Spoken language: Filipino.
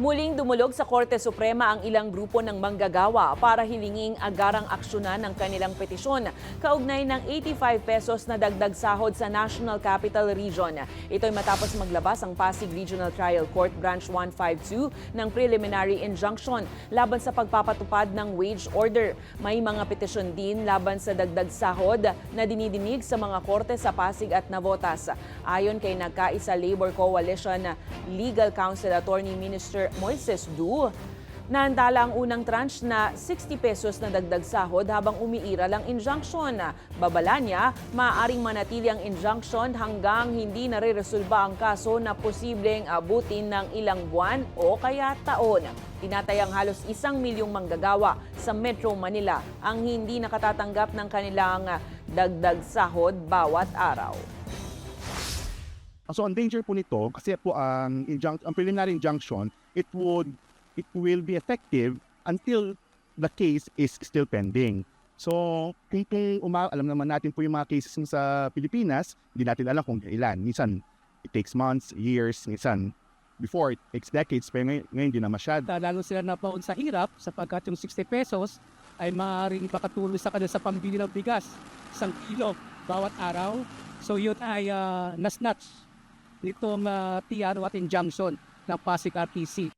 Muling dumulog sa Korte Suprema ang ilang grupo ng manggagawa para hilinging agarang aksyonan ng kanilang petisyon kaugnay ng 85 pesos na dagdag sahod sa National Capital Region. Ito'y matapos maglabas ang Pasig Regional Trial Court Branch 152 ng preliminary injunction laban sa pagpapatupad ng wage order. May mga petisyon din laban sa dagdag sahod na dinidinig sa mga korte sa Pasig at Navotas. Ayon kay Nagkaisa Labor Coalition Legal Counsel Attorney Minister Moises Du, naandala ang unang tranche na 60 pesos na dagdag sahod habang umiiral ang injunction. Babala niya, maaaring manatili ang injunction hanggang hindi nare-resolba ang kaso na posibleng abutin ng ilang buwan o kaya taon. Tinatayang halos 1 milyong manggagawa sa Metro Manila ang hindi nakatatanggap ng kanilang dagdag sahod bawat araw. So ang danger po nito, kasi po ang preliminary injunction, it will be effective until the case is still pending. So alam naman natin po yung mga cases sa Pilipinas, hindi natin alam kung kailan. Minsan it takes months, years, minsan before it takes decades, pero ngayon hindi na masyado. Lalo sila napaon sa hirap sapagkat yung 60 pesos ay maaaring makatulong sa kanila sa pambili ng bigas, 1 kilo bawat araw. So yun ay nasnatch nitong TRO at injunction ng Pasig RTC.